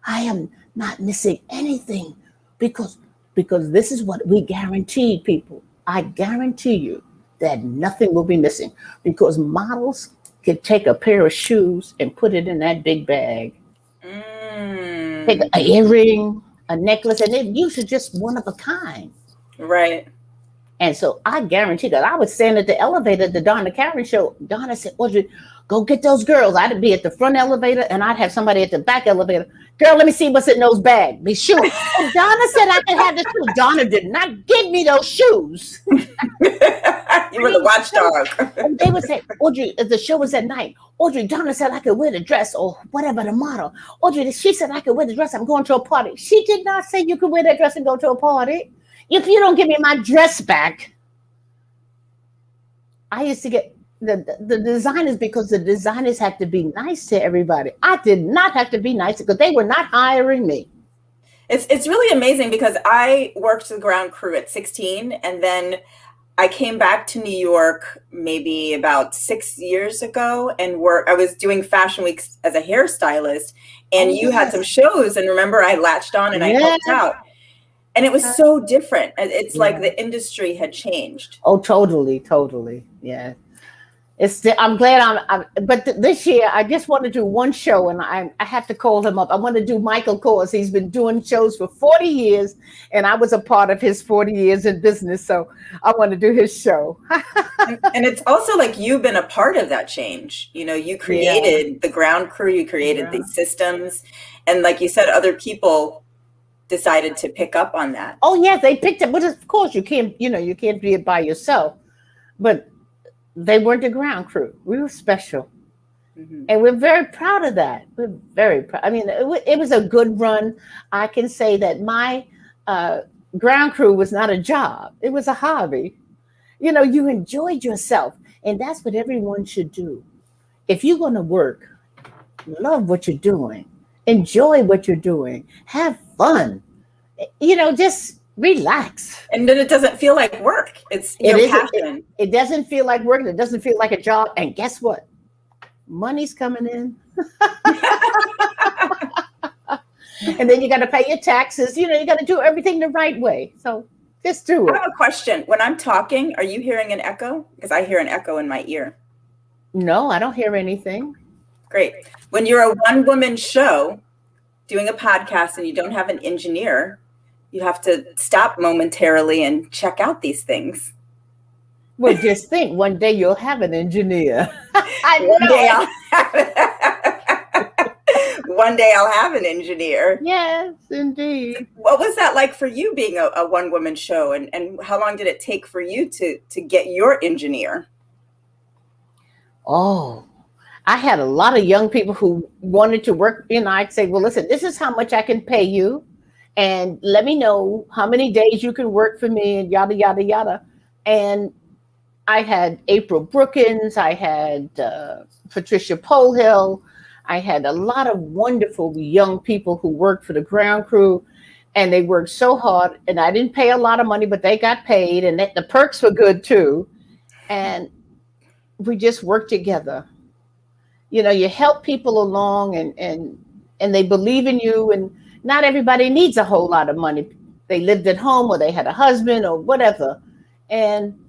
Speaker 3: I am not missing anything because this is what we guaranteed people. I guarantee you that nothing will be missing, because models can take a pair of shoes and put it in that big bag. Take an earring, a necklace, and they're usually just one of a kind.
Speaker 2: Right.
Speaker 3: And so I guarantee that I would stand at the elevator at the Donna Karen show. Donna said, Audrey, go get those girls. I'd be at the front elevator and I'd have somebody at the back elevator. Girl, let me see what's in those bags. Be sure. And Donna said I could have the shoes. Donna did not give me those shoes.
Speaker 2: You were the watchdog.
Speaker 3: And they would say, Audrey, the show was at night. Audrey, Donna said I could wear the dress, or whatever the model. Audrey, she said I could wear the dress. I'm going to a party. She did not say you could wear that dress and go to a party. If you don't give me my dress back. I used to get the designers, because the designers had to be nice to everybody. I did not have to be nice, because they were not hiring me.
Speaker 2: It's really amazing, because I worked the ground crew at 16, and then I came back to New York maybe about 6 years ago, and I was doing Fashion Weeks as a hairstylist, and you had some shows, and remember I latched on and I helped out. And it was so different. It's like the industry had changed.
Speaker 3: Oh, totally. Yeah. I'm glad but this year I just want to do one show, and I have to call him up. I want to do Michael Kors. He's been doing shows for 40 years, and I was a part of his 40 years in business. So I want to do his show.
Speaker 2: And it's also like you've been a part of that change. You created the ground crew, you created these systems. And like you said, other people decided to pick up on that.
Speaker 3: Oh yeah, they picked up. But of course you can't be it by yourself. But they weren't the ground crew. We were special. Mm-hmm. And we're very proud of that. We're very proud. I mean, it was a good run. I can say that my ground crew was not a job. It was a hobby. You enjoyed yourself. And that's what everyone should do. If you're going to work, love what you're doing, enjoy what you're doing, have fun, just relax.
Speaker 2: And then it doesn't feel like work. It's your passion.
Speaker 3: It doesn't feel like work. It doesn't feel like a job. And guess what? Money's coming in. And then you got to pay your taxes. You got to do everything the right way. So just do it.
Speaker 2: I have a question. When I'm talking, are you hearing an echo? Because I hear an echo in my ear.
Speaker 3: No, I don't hear anything.
Speaker 2: Great. When you're a one-woman show doing a podcast and you don't have an engineer, you have to stop momentarily and check out these things.
Speaker 3: Well, just think, one day you'll have an engineer.
Speaker 2: One day I'll have an engineer.
Speaker 3: Yes, indeed.
Speaker 2: What was that like for you being a one-woman show? And how long did it take for you to get your engineer?
Speaker 3: Oh, I had a lot of young people who wanted to work. I'd say, well, listen, this is how much I can pay you. And let me know how many days you can work for me and yada, yada, yada. And I had April Brookins. I had Patricia Polhill. I had a lot of wonderful young people who worked for the ground crew. And they worked so hard. And I didn't pay a lot of money, but they got paid. And the perks were good, too. And we just worked together. You help people along and they believe in you. And not everybody needs a whole lot of money. They lived at home or they had a husband or whatever. And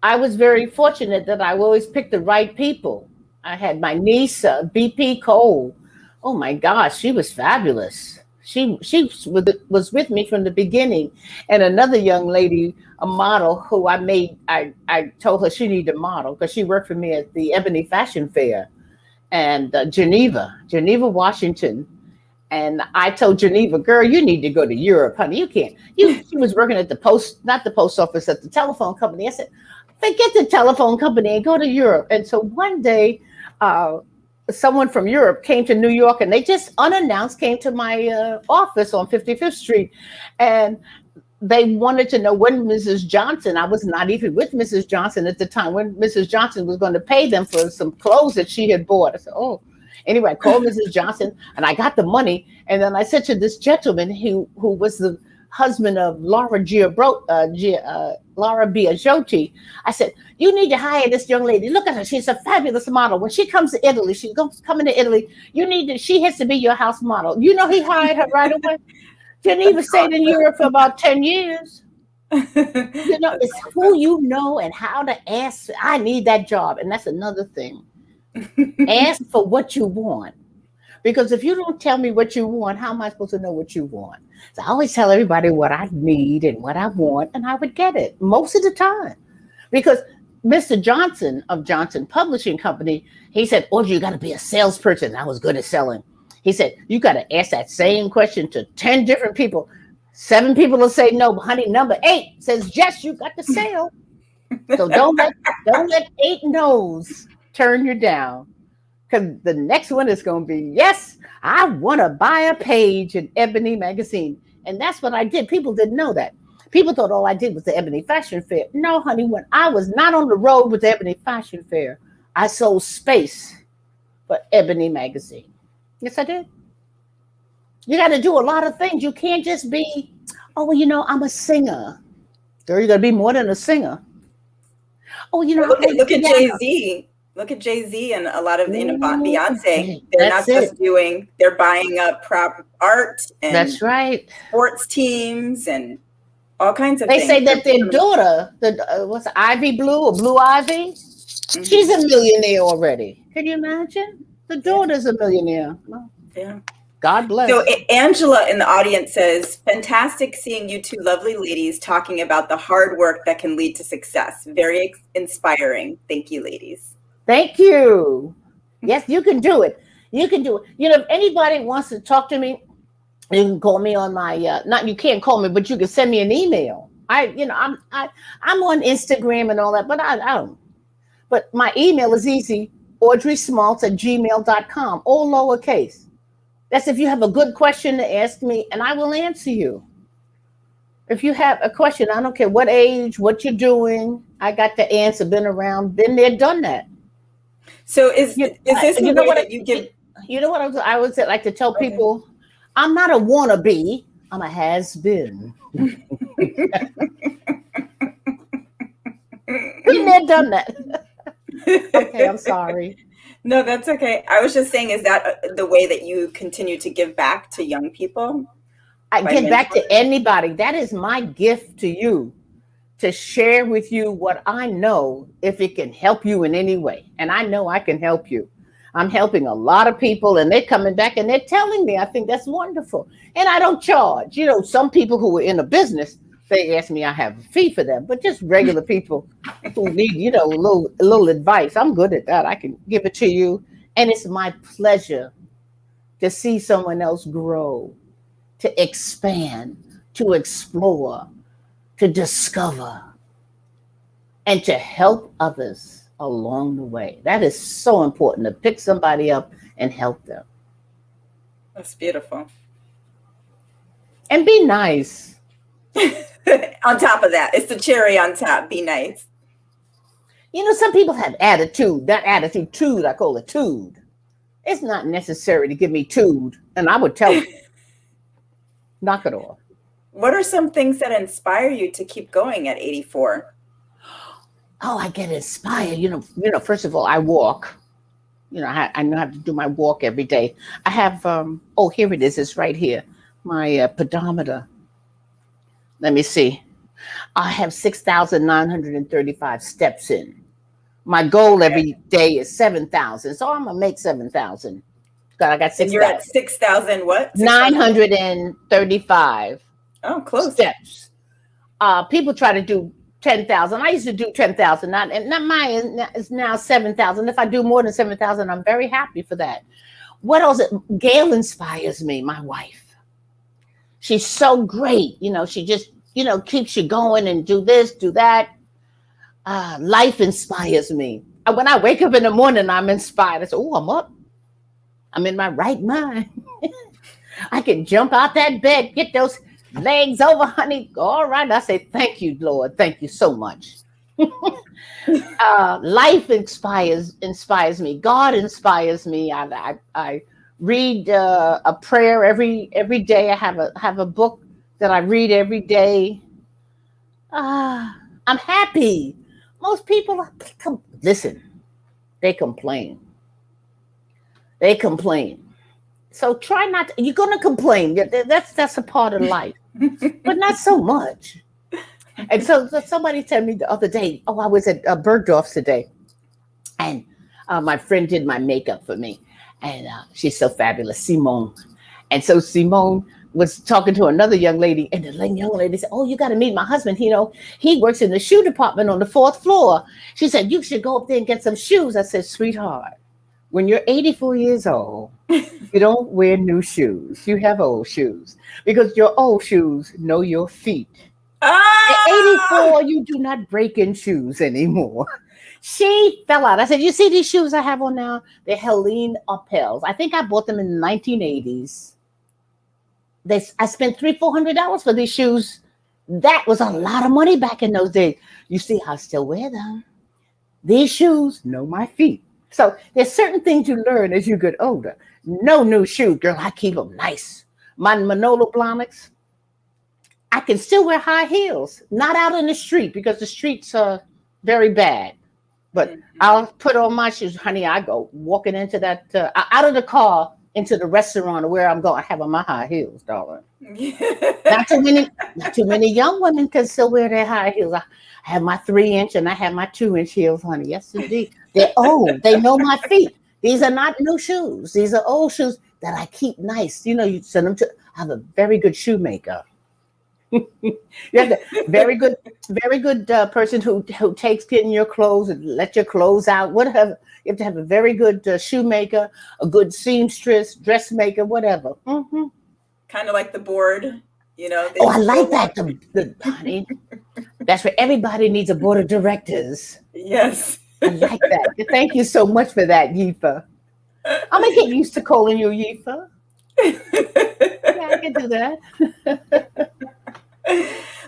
Speaker 3: I was very fortunate that I always picked the right people. I had my niece, BP Cole. Oh my gosh, she was fabulous. She was with me from the beginning. And another young lady, a model who I told her she needed a model because she worked for me at the Ebony Fashion Fair and Geneva, Washington. And I told Geneva, girl, you need to go to Europe, honey. You can't. She was working at not the post office, at the telephone company. I said, forget the telephone company and go to Europe. And so one day, someone from Europe came to New York and they just unannounced came to my office on 55th Street. And they wanted to know when Mrs. Johnson, I was not even with Mrs. Johnson at the time, when Mrs. Johnson was going to pay them for some clothes that she had bought. I said, oh. Anyway, I called Mrs. Johnson and I got the money. And then I said to this gentleman who was the husband of Laura Biagiotti, I said, you need to hire this young lady. Look at her. She's a fabulous model. When she comes to Italy, she's coming to Italy. She has to be your house model. He hired her right away. Geneva stayed in Europe for about 10 years. It's who you know and how to ask. I need that job. And that's another thing. Ask for what you want. Because if you don't tell me what you want, how am I supposed to know what you want? So I always tell everybody what I need and what I want, and I would get it most of the time. Because Mr. Johnson of Johnson Publishing Company, he said, Audrey, you got to be a salesperson. I was good at selling. He said, you got to ask that same question to 10 different people. 7 people will say no, but honey, number 8 says, yes, you got the sale. So don't let 8 no's turn you down. Because the next one is going to be, yes, I want to buy a page in Ebony magazine. And that's what I did. People didn't know that. People thought all I did was the Ebony Fashion Fair. No, honey, when I was not on the road with the Ebony Fashion Fair, I sold space for Ebony magazine. Yes, I did. You got to do a lot of things. You can't just be, I'm a singer. Girl, you got to be more than a singer.
Speaker 2: Look at Jay-Z. Look at Jay-Z and a lot of Beyonce. They're not just they're buying up prop art and
Speaker 3: that's right,
Speaker 2: sports teams and all kinds of
Speaker 3: things. They say that their daughter, what's Ivy Blue or Blue Ivy, she's a millionaire already. Can you imagine? The daughter's a millionaire.
Speaker 2: Yeah.
Speaker 3: God bless.
Speaker 2: So Angela in the audience says, fantastic seeing you two lovely ladies talking about the hard work that can lead to success. Very inspiring. Thank you, ladies.
Speaker 3: Thank you. Yes, you can do it. You can do it. If anybody wants to talk to me, you can call me on my you can't call me, but you can send me an email. I'm on Instagram and all that, but I don't. But my email is easy, audreysmaltz@gmail.com, all lowercase. That's if you have a good question to ask me, and I will answer you. If you have a question, I don't care what age, what you're doing, I got the answer. Been around, been there, done that.
Speaker 2: So is this the
Speaker 3: You know
Speaker 2: way
Speaker 3: what?
Speaker 2: that you give?
Speaker 3: You know what I would say, like to tell
Speaker 2: Okay.
Speaker 3: people, I'm not a wannabe. I'm a has been. Been there, done that. Okay, I'm sorry.
Speaker 2: No, that's okay. I was just saying, is that the way that you continue to give back to young people?
Speaker 3: I
Speaker 2: By
Speaker 3: give back to
Speaker 2: mentoring?
Speaker 3: anybody. That is my gift to you, to share with you what I know, if it can help you in any way. And I know I can help you. I'm helping a lot of people, and they're coming back and they're telling me. I think that's wonderful. And I don't charge. You know, some people who are in a business, they ask me, I have a fee for them. But just regular people who need, you know, a little advice, I'm good at that. I can give it to you. And it's my pleasure to see someone else grow, to expand, to explore, to discover, and to help others along the way. That is so important, to pick somebody up and help them.
Speaker 2: That's beautiful.
Speaker 3: And be nice.
Speaker 2: On top of that, it's the cherry on top. Be nice.
Speaker 3: You know, some people have attitude. That attitude, I call it tude. It's not necessary to give me tude. And I would tell them, knock it off.
Speaker 2: What are some things that inspire you to keep going at 84?
Speaker 3: Oh, I get inspired. You know, first of all, I walk. You know, I know how to do my walk every day. I have, here it is. It's right here. My pedometer. Let me see. I have 6,935 steps in. My goal every day is 7,000. So I'm going to make 7,000. I got 6,000.
Speaker 2: And you're at 6,000 what?
Speaker 3: 935
Speaker 2: close.
Speaker 3: steps. People try to do 10,000. I used to do 10,000. Not mine is now 7,000. If I do more than 7,000, I'm very happy for that. What else? Gail inspires me, my wife. She's so great. You know, she just, you know, keeps you going and do this, do that. Life inspires me. When I wake up in the morning, I'm inspired. I say, oh, I'm up. I'm in my right mind. I can jump out that bed, get those legs over, honey. All right. I say, thank you, Lord. Thank you so much. Life inspires me. God inspires me. I read a prayer every day. I have a book that I read every day. I'm happy. Most people listen. They complain. So try not to, you're going to complain. That's a part of life, but not so much. And so somebody told me the other day, I was at Bergdorf's today, and my friend did my makeup for me, and she's so fabulous, Simone. And so Simone was talking to another young lady, and the young lady said, oh, you got to meet my husband. You know, he works in the shoe department on the 4th floor. She said, you should go up there and get some shoes. I said, sweetheart, when you're 84 years old, you don't wear new shoes. You have old shoes, because your old shoes know your feet. At 84, you do not break in shoes anymore. She fell out. I said, you see these shoes I have on now? They're Helene Opels. I think I bought them in the 1980s. I spent $300-400 for these shoes. That was a lot of money back in those days. You see, I still wear them. These shoes know my feet. So there's certain things you learn as you get older. No new shoe, girl. I keep them nice. My Manolo Blahniks, I can still wear high heels. Not out in the street, because the streets are very bad. But I'll put on my shoes, honey. I go walking into that, out of the car into the restaurant or where I'm going. I have on my high heels, darling. Not too many young women can still wear their high heels. I have my 3-inch and I have my 2-inch heels, honey. Yes, indeed. They're old. They know my feet. These are not new shoes. These are old shoes that I keep nice. You know, you send them to. I have a very good shoemaker. You have a very good person who takes in your clothes and let your clothes out. Whatever. You have to have a very good shoemaker, a good seamstress, dressmaker, whatever. Mm-hmm.
Speaker 2: Kind of like the board, you know.
Speaker 3: Oh, I like that. Honey, that's where everybody needs a board of directors.
Speaker 2: Yes.
Speaker 3: I like that. Thank you so much for that, Yifa. I'm going to get used to calling you Yifa. Yeah, I can do that.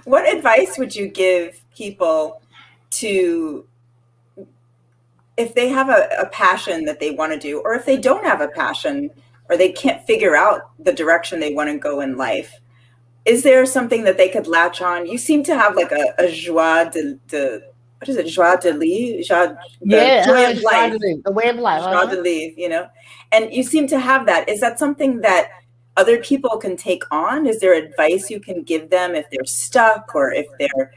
Speaker 2: What advice would you give people to, if they have a passion that they want to do, or if they don't have a passion, or they can't figure out the direction they want to go in life? Is there something that they could latch on? You seem to have like a joie de what is it? Joie de vivre? Joy of life.
Speaker 3: The way of life.
Speaker 2: Joie de vivre, you know? And you seem to have that. Is that something that other people can take on? Is there advice you can give them if they're stuck, or if they're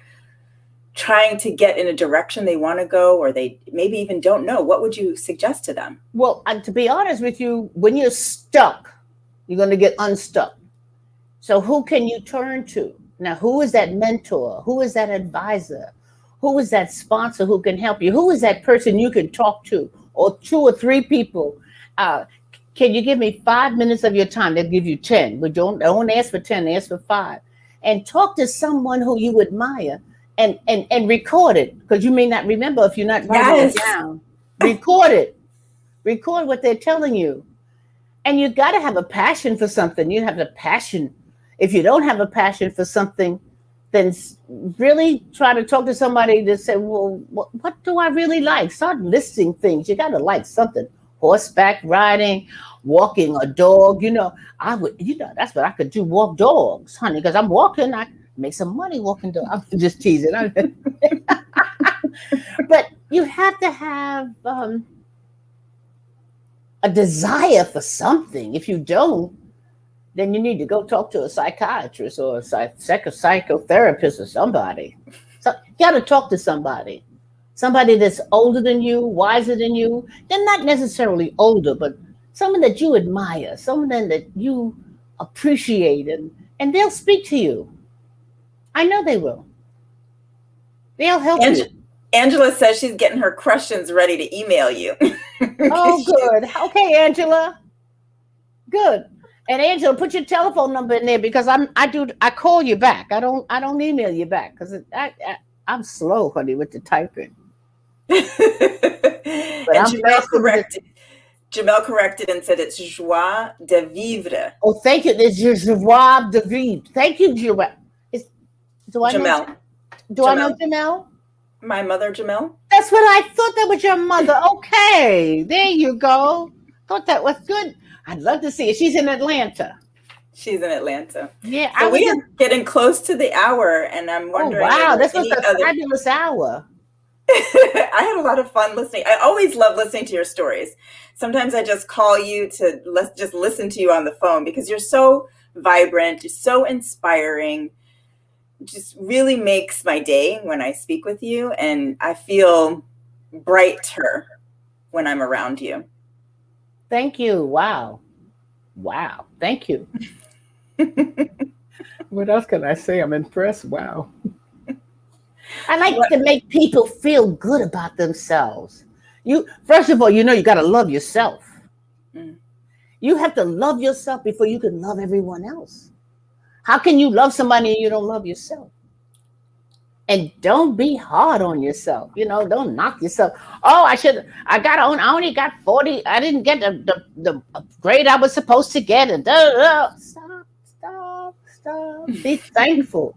Speaker 2: trying to get in a direction they want to go, or they maybe even don't know? What would you suggest to them?
Speaker 3: Well, to be honest with you, when you're stuck, you're going to get unstuck. So who can you turn to? Now, who is that mentor? Who is that advisor? Who is that sponsor who can help you? Who is that person you can talk to? Or 2 or 3 people? Can you give me 5 minutes of your time? They'll give you 10, but don't ask for 10, ask for 5. And talk to someone who you admire and record it, because you may not remember if you're not writing it down. Record it. Record what they're telling you. And you got to have a passion for something. You have a passion. If you don't have a passion for something, then really try to talk to somebody to say, well, what do I really like? Start listing things. You got to like something. Horseback riding, walking a dog. That's what I could do. Walk dogs, honey, because I'm walking. I make some money walking dogs. I'm just teasing. But you have to have a desire for something. If you don't, then you need to go talk to a psychiatrist or a psychotherapist or somebody. So you got to talk to somebody that's older than you, wiser than you. They're not necessarily older, but someone that you admire, someone that you appreciate, and they'll speak to you. I know they will. They'll help you.
Speaker 2: Angela says she's getting her questions ready to email you.
Speaker 3: Oh, good. Okay, Angela. Good. And Angela, put your telephone number in there, because I call you back. I don't email you back, because I'm slow, honey, with the typing.
Speaker 2: And Jamel corrected and said it's joie de vivre.
Speaker 3: Oh, thank you. It's your joie de vivre. Thank you, Jamel. Do I know Jamel?
Speaker 2: My mother, Jamel.
Speaker 3: That's what I thought. That was your mother. Okay, there you go. Thought that was good. I'd love to see it. She's in Atlanta.
Speaker 2: She's in Atlanta.
Speaker 3: Yeah.
Speaker 2: So we are getting close to the hour, and I'm wondering.
Speaker 3: Oh, wow, this was a fabulous hour.
Speaker 2: I had a lot of fun listening. I always love listening to your stories. Sometimes I just call you to just listen to you on the phone, because you're so vibrant, you're so inspiring. It just really makes my day when I speak with you, and I feel brighter when I'm around you.
Speaker 3: Thank you. Wow. Thank you. What else can I say? I'm impressed. Wow. I like to make people feel good about themselves. First of all, you got to love yourself. Mm. You have to love yourself before you can love everyone else. How can you love somebody and you don't love yourself? And don't be hard on yourself. Don't knock yourself. Oh, I only got 40. I didn't get the grade I was supposed to get. And Stop. Be thankful.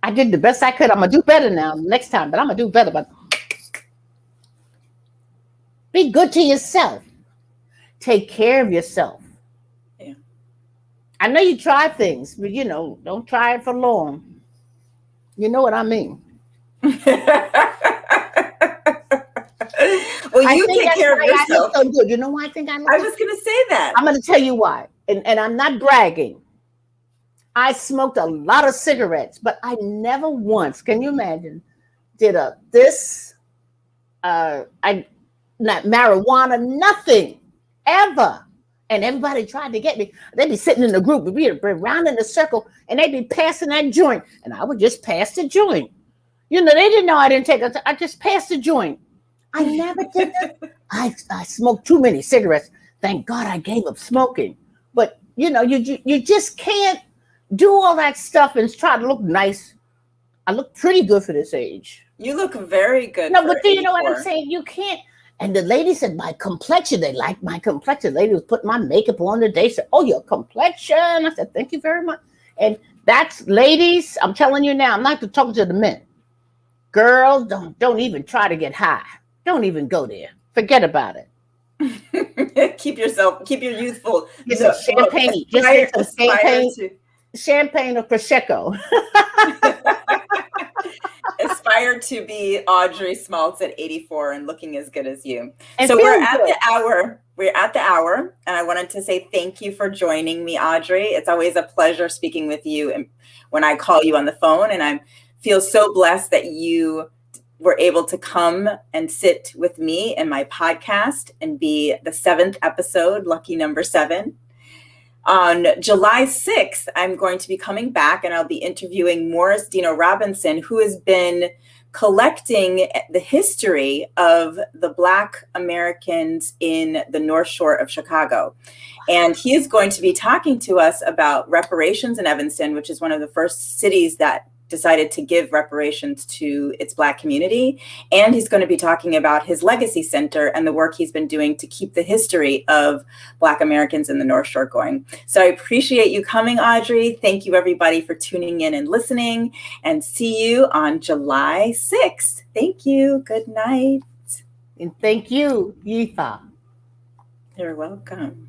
Speaker 3: I did the best I could. I'm going to do better now next time, but I'm going to do better. But be good to yourself. Take care of yourself.
Speaker 2: Yeah.
Speaker 3: I know you try things, but don't try it for long. You know what I mean?
Speaker 2: Well, you take care of yourself.
Speaker 3: So good. You know why I think I
Speaker 2: was going to say that.
Speaker 3: I'm going to tell you why. And I'm not bragging. I smoked a lot of cigarettes, but I never once, can you imagine, did not marijuana, nothing, ever. And everybody tried to get me. They'd be sitting in the group, we'd be around in a circle, and they'd be passing that joint. And I would just pass the joint. They didn't know I didn't take it. I just passed the joint. I never did that. I smoked too many cigarettes. Thank God I gave up smoking. But, you just can't do all that stuff and try to look nice. I look pretty good for this age.
Speaker 2: You look very good.
Speaker 3: No, but do you know what I'm saying? You can't. And the lady said, my complexion, they liked my complexion. The lady was putting my makeup on today. Said, oh, your complexion. I said, thank you very much. And That's ladies. I'm telling you now. I'm not talking to the men. Girls, don't even try to get high. Don't even go there. Forget about it.
Speaker 2: Keep your youthful.
Speaker 3: Get some champagne. Just get some champagne or prosecco.
Speaker 2: Aspire to be Audrey Smaltz at 84 and looking as good as you.
Speaker 3: And
Speaker 2: so we're at
Speaker 3: good.
Speaker 2: the hour. We're at the hour, and I wanted to say thank you for joining me, Audrey. It's always a pleasure speaking with you, and when I call you on the phone, and I feel so blessed that you were able to come and sit with me in my podcast and be the 7th episode, lucky number 7. On July 6th, I'm going to be coming back and I'll be interviewing Morris Dino Robinson, who has been collecting the history of the Black Americans in the North Shore of Chicago. And he is going to be talking to us about reparations in Evanston, which is one of the first cities that decided to give reparations to its Black community. And he's going to be talking about his legacy center and the work he's been doing to keep the history of Black Americans in the North Shore going. So I appreciate you coming, Audrey. Thank you, everybody, for tuning in and listening, and see you on July 6th. Thank you. Good night.
Speaker 3: And thank you, Yifa.
Speaker 2: You're welcome.